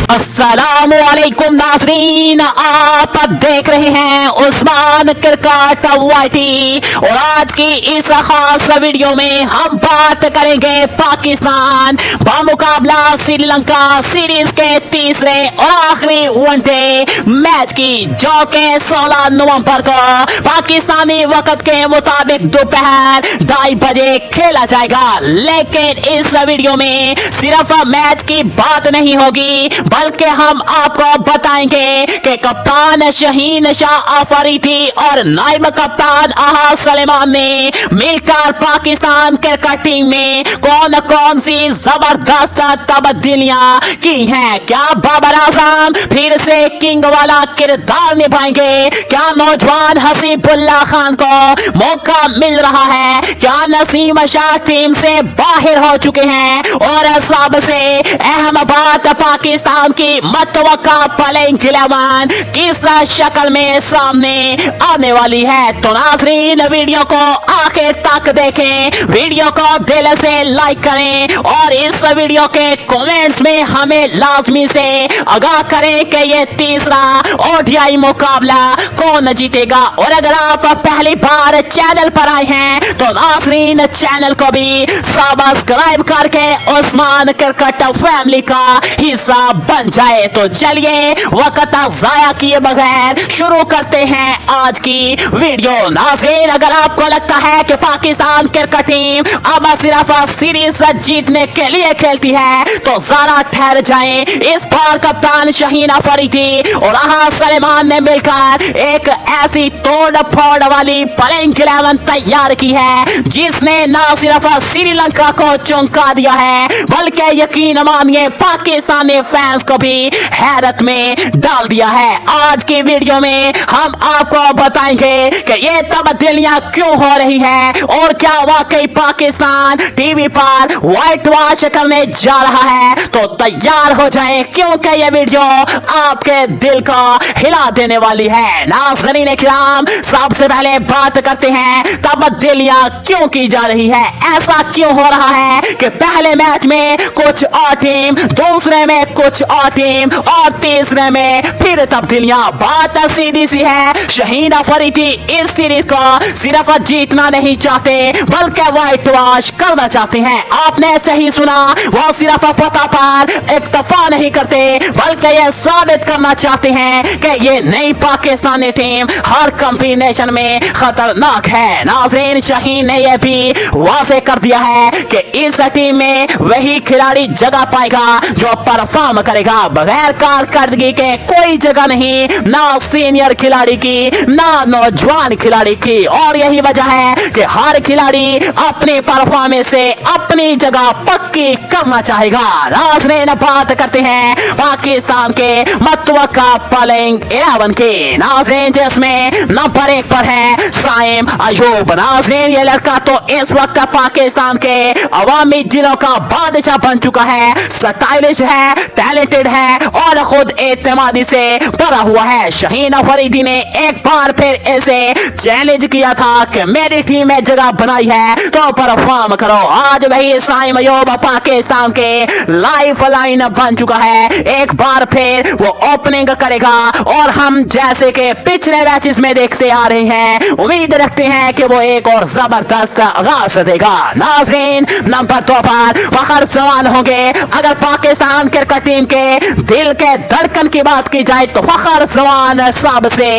अस्सलामुअलैकुम नाज़रीन, आप देख रहे हैं उस्मान क्रिकेट वाईटी और आज की इस खास वीडियो में हम बात करेंगे पाकिस्तान बामुकाबला श्रीलंका सीरीज के तीसरे और आखिरी वनडे मैच की, जो के 16 नवंबर को पाकिस्तानी वक्त के मुताबिक दोपहर 2:30 बजे खेला जाएगा। लेकिन इस वीडियो में सिर्फ मैच की बात नहीं होगी, बल्कि हम आपको बताएंगे कि कप्तान शहीन शाह अफरीदी और नायब कप्तान अहाद सलेमान ने मिलकर पाकिस्तान क्रिकेट टीम में कौन कौन सी जबरदस्त तब्दीलियां की हैं। क्या बाबर आजम फिर से किंग वाला किरदार निभाएंगे? क्या नौजवान हसीबुल्लाह खान को मौका मिल रहा है? क्या नसीम शाह टीम से बाहर हो चुके हैं? और सबसे अहम बात, पाकिस्तान की मतवक्का प्लेइंग 11 किस शक्ल में सामने आने वाली है। तो नाज़रीन, वीडियो को आखिर तक देखें, वीडियो को दिल से लाइक करें और इस वीडियो के कमेंट्स में हमें लाजमी से आगाह करें कि ये तीसरा ओडीआई मुकाबला कौन जीतेगा। और अगर आप पहली बार चैनल पर आए हैं तो नाज़रीन, चैनल को भी सब्सक्राइब करके उस्मान क्रिकेट फैमिली का हिस्सा बन जाए। तो चलिए वक्त जाया किए बगैर शुरू करते हैं आज की वीडियो। नाज़रीन, अगर आपको लगता है कि पाकिस्तान क्रिकेट टीम अब सिर्फ सीरीज जीतने के लिए खेलती है तो जरा ठहर जाएं। इस बार कप्तान शहीन अफरीदी और अहाद सलेमान ने मिलकर एक ऐसी तोड़ फोड़ वाली प्लेइंग 11 तैयार की है जिसने न सिर्फ श्रीलंका को चौंका दिया है, बल्कि यकीन मानिए पाकिस्तानी फैंस को भी हैरत में डाल दिया है। आज की वीडियो में हम आपको बताएंगे कि ये तब्दीलियां क्यों हो रही है और क्या वाकई पाकिस्तान टीवी पर व्हाइट वॉश करने जा रहा है। तो तैयार हो जाएं, क्योंकि ये वीडियो आपके दिल को हिला देने वाली है। नाज़रीन इकराम, सबसे पहले बात करते हैं तब्दीलियां क्यों की जा रही है। ऐसा क्यों हो रहा है कि पहले मैच में कुछ और टीम, दूसरे में कुछ और टीम और तीसरे में फिर तब्दीलियां। बात सीधी सी है, शहीन अफरीदी इस सीरीज को सिर्फ जीतना नहीं चाहते बल्कि व्हाइट वॉश करना चाहते हैं। आपने सही सुना, वो सिर्फ फतह पर इक्तफा नहीं करते बल्कि ये साबित करना चाहते हैं कि ये नई पाकिस्तानी टीम हर कॉम्बिनेशन में खतरनाक है। नाज़रीन, शहीन ने यह भी वाज़ेह कर दिया है कि इस टीम में वही खिलाड़ी जगह पाएगा जो परफॉर्म करेगा। बगैर कारकर्दगी के कोई जगह नहीं, ना सीनियर खिलाड़ी की ना नौजवान खिलाड़ी की। और यही वजह है कि हर खिलाड़ी अपनी परफॉर्मेंस से अपनी जगह पक्की करना चाहेगा। नाज़रीन, बात करते हैं पाकिस्तान के मतवक्का प्लेइंग 11 की। नाज़रीन, जिसमें नंबर 1 पर है साइम अयूब। नाज़रीन, ये लड़का तो इस वक्त पाकिस्तान के अवामी दिलों का बादशाह बन चुका है। स्टाइलिश है, टैलेंटेड है और खुद एतमादी से भरा हुआ है। शहीन अफरीदी ने एक बार फिर इसे चैलेंज किया था कि मेरी टीम में जगह बनाई है तो परफॉर्म करो। आज वही साइम अयूब पाकिस्तान के लाइफ लाइन बन चुका है। एक बार फिर वो ओपनिंग करेगा और हम जैसे कि पिछले मैचेस में देखते आ रहे हैं, उम्मीद रखते हैं कि वो एक और जबरदस्त आगाज देगा। नाज़रीन, नंबर 2 पर फखर जमान होंगे। अगर पाकिस्तान क्रिकेट टीम के दिल के धड़कन की बात की जाए तो फखर जमान सबसे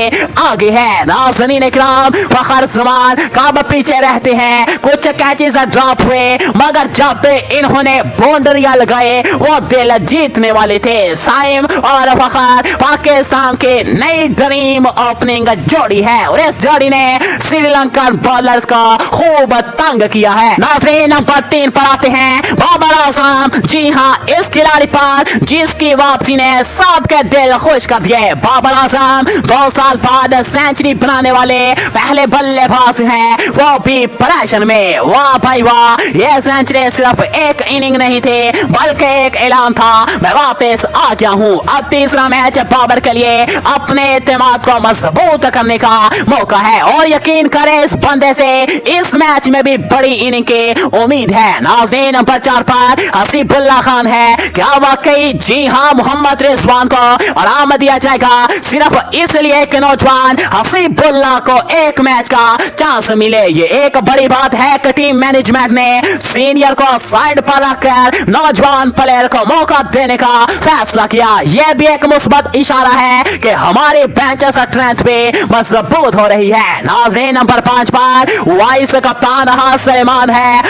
आगे है। नाज़रीन इकराम, फखर जमान कब पीछे रहते हैं, कुछ कैचेस ड्रॉप हुए मगर जब इन्होंने बाउंड्रियां लगाए वो दिल जीतने वाले थे। साइम और फखर पाकिस्तान के नई ड्रीम ओपनिंग जोड़ी है और इस जोड़ी ने श्रीलंकन बॉलर्स का खूब तंग किया है। नाज़रीन, नंबर 3 पर आते हैं बाबर आजम। जी हाँ, इस खिलाड़ी पर जिसकी वापसी ने सबके दिल खुश कर दिए। बाबर आजम 2 साल बाद सेंचुरी बनाने वाले पहले बल्लेबाज हैं, वो भी प्रेशर में। वाह भाई वाह, ये सेंचुरी सिर्फ एक इनिंग नहीं थे बल्कि एक ऐलान था, मैं वापस आ गया हूँ। अब तीसरा मैच बाबर के लिए अपने एतमाद को मजबूत करने का मौका है और यकीन करें इस बंदे से इस मैच में भी बड़ी इनिंग की उम्मीद है। नाज़रीन, नंबर 4 पर हसीबुल्लाह खान है। क्या वाकई जी हाँ, मोहम्मद रिजवान को आराम दिया जाएगा सिर्फ इसलिए कि नौजवान हसीबुल्लाह को एक मैच का चांस मिले। ये एक बड़ी बात है कि टीम मैनेजमेंट ने सीनियर को साइड पर रखकर नौजवान प्लेयर को मौका देने का फैसला किया। यह भी एक मुस्बत इशारा है कि हमारी बेंच स्ट्रेंथ भी मजबूत हो रही है। नाज़रीन, नंबर 5 पर वाइस कप्तान सलेमान है।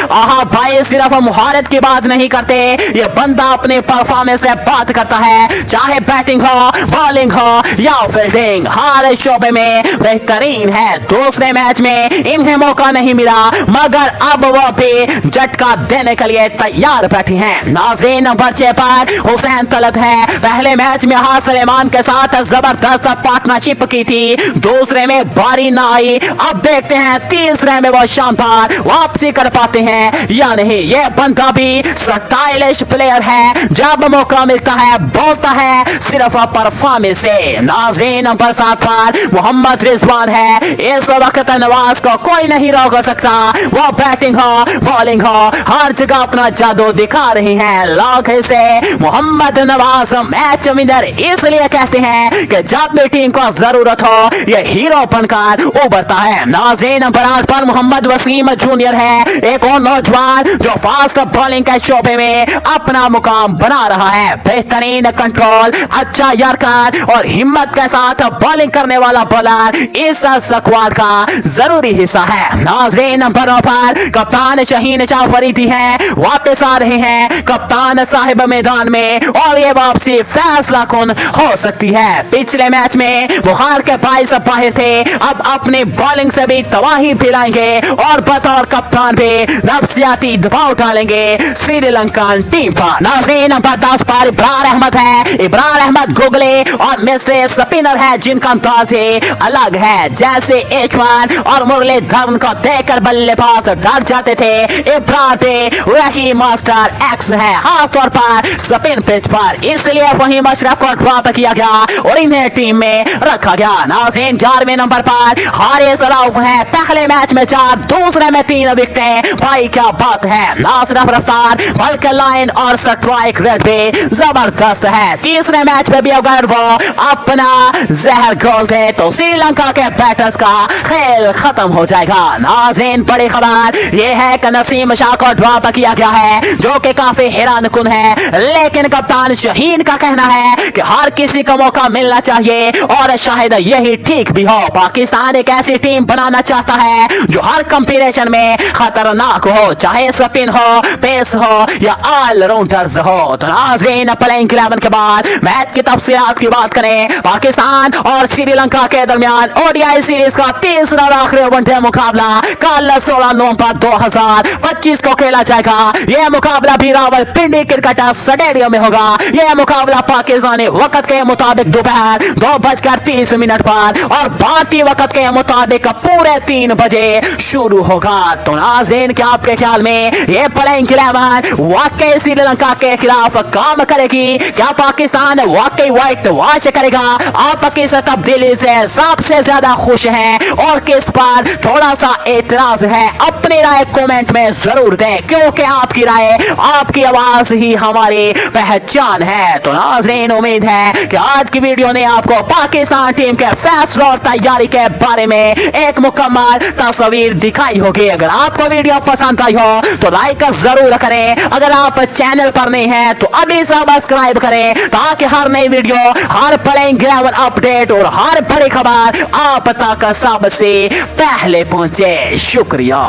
भाई सिर्फ मुहारत की बात नहीं करते, ये बंदा अपने परफॉर्मेंस से बात करता है, चाहे बैटिंग हो, बॉलिंग हो या फील्डिंग, हर शोबे में बेहतरीन है। दूसरे मैच में इन्हें मौका नहीं मिला, मगर अब वो भी झटका देने के लिए तैयार बैठी हैं। नाज़रीन, नंबर 6 पर हुसैन तलत है। पहले मैच में सलेमान के साथ जबरदस्त पार्टनरशिप की थी, दूसरे में बारी ना आई। अब देखते हैं तीसरे में वो शानदार वापसी कर पाते हैं या नहीं। ये बंदा भी स्टाइलिश प्लेयर है, जब मौका मिलता है बोलता है सिर्फ परफॉर्मेंस से। नाज़रीन, नंबर 7 पर मोहम्मद रिजवान है। इस वक्त नवाज को कोई नहीं रोक सकता, वो बैटिंग हो, बॉलिंग हो, हर जगह अपना जादू दिखा रही हैं। लोग इसे मोहम्मद नवाज मैच विनर इसलिए कहते हैं कि जब भी टीम को जरूरत हो ये हीरो बनकर उभरता है। नाज़रीन, नंबर 8 पर मोहम्मद वसीम जूनियर है, एक और नौजवान जो फास्ट बॉलिंग के शोबे में अपना मुकाम बना रहा है। बेहतरीन कंट्रोल, अच्छा यॉर्कर और हिम्मत के साथ बॉलिंग करने वाला बॉलर इस स्क्वाड का जरूरी हिस्सा है। नाज़रीन, नंबर 9 पर कप्तान शहीन जाफरीदी है, वापस आ रहे हैं कप्तान साहिब मैदान में और ये वापसी फैसला कुन हो सकती है। पिछले मैच में बुखार के बाइस बाहर थे, अब अपनी बॉलिंग से भी तबाही फैलाएंगे और बतौर कप्तान भी नफसियाती दबाव डालेंगे श्रीलंकन टीम पर। नाज़रीन, नंबर 10 पर इब्रार अहमद है। इब्रार अहमद गुगले और मिस्टर स्पिनर है जिनका अंदाज अलग है, जैसे एचवान और मुरलीधरन को देखकर बल्लेबाज डर जाते थे। इब्रार पे वही मास्टर एक्स है, खास तौर पर स्पिन पिच पर, इसलिए वही मशरफ को ड्रॉप किया गया और इन्हें टीम में रखा गया। नाज़रीन, 11वें नंबर पर हारिस रऊफ है। पहले मैच में 4, दूसरे में 3 विकेटें। भाई क्या बात है, ना सिर्फ रफ्तार बल्कि लाइन और स्ट्राइक रेट भी जबरदस्त है। तीसरे मैच में भी अगर वो अपना जहर घोल दे तो श्रीलंका के बैटर्स का खेल खत्म हो जाएगा। नाज़रीन, बड़ी खबर यह है कि नसीम शाह को ड्रॉप किया गया है, जो कि काफी हैरान कुन है, लेकिन कप्तान शहीन का कहना है कि हर किसी को मौका मिलना चाहिए और शायद यही ठीक भी हो। पाकिस्तान एक ऐसी टीम बनाना चाहता है जो हर कंपीटिशन में खतरनाक हो, चाहे स्पिन हो, पेस हो या ऑलराउंडर्स हो। तो नाज़रीन, प्लेइंग 11 के बाद मैच की तफसीलात की बात करें, पाकिस्तान और श्रीलंका के दरमियान ओडीआई सीरीज का तीसरा और आखिरी वनडे मुकाबला कल 16 नवंबर 2025 को खेला जाएगा। यह मुकाबला भी रावलपिंडी क्रिकेट स्टेडियम में होगा। यह मुकाबला पाकिस्तानी वक्त के मुताबिक दोपहर 2:30 पर और भारतीय वक्त के मुताबिक पूरे 3 बजे शुरू होगा। तो नाज़रीन, क्या आपके ख्याल में यह प्लेइंग 11 वाकई श्रीलंका के खिलाफ काम करेगी? क्या पाकिस्तान वाकई व्हाइट वॉश करेगा? आप किस तब्दीली से सबसे ज्यादा खुश हैं और किस पर थोड़ा सा एतराज है? अपनी राय कमेंट में जरूर दें, क्योंकि आपकी राय, आपकी आवाज ही हमारी पहचान है। तो नाज़रीन, उम्मीद है कि आज की वीडियो ने आपको पाकिस्तान टीम के फैसले और तैयारी के बारे में एक मुकम्मल तस्वीर दिखाई होगी। अगर आपको वीडियो पसंद आई हो तो लाइक जरूर करें। अगर आप चैनल पर नहीं हैं तो अभी सब्सक्राइब करें, ताकि हर नई वीडियो, हर प्लेइंग 11 अपडेट और हर बड़ी खबर आप तक सबसे पहले पहुंचे। शुक्रिया।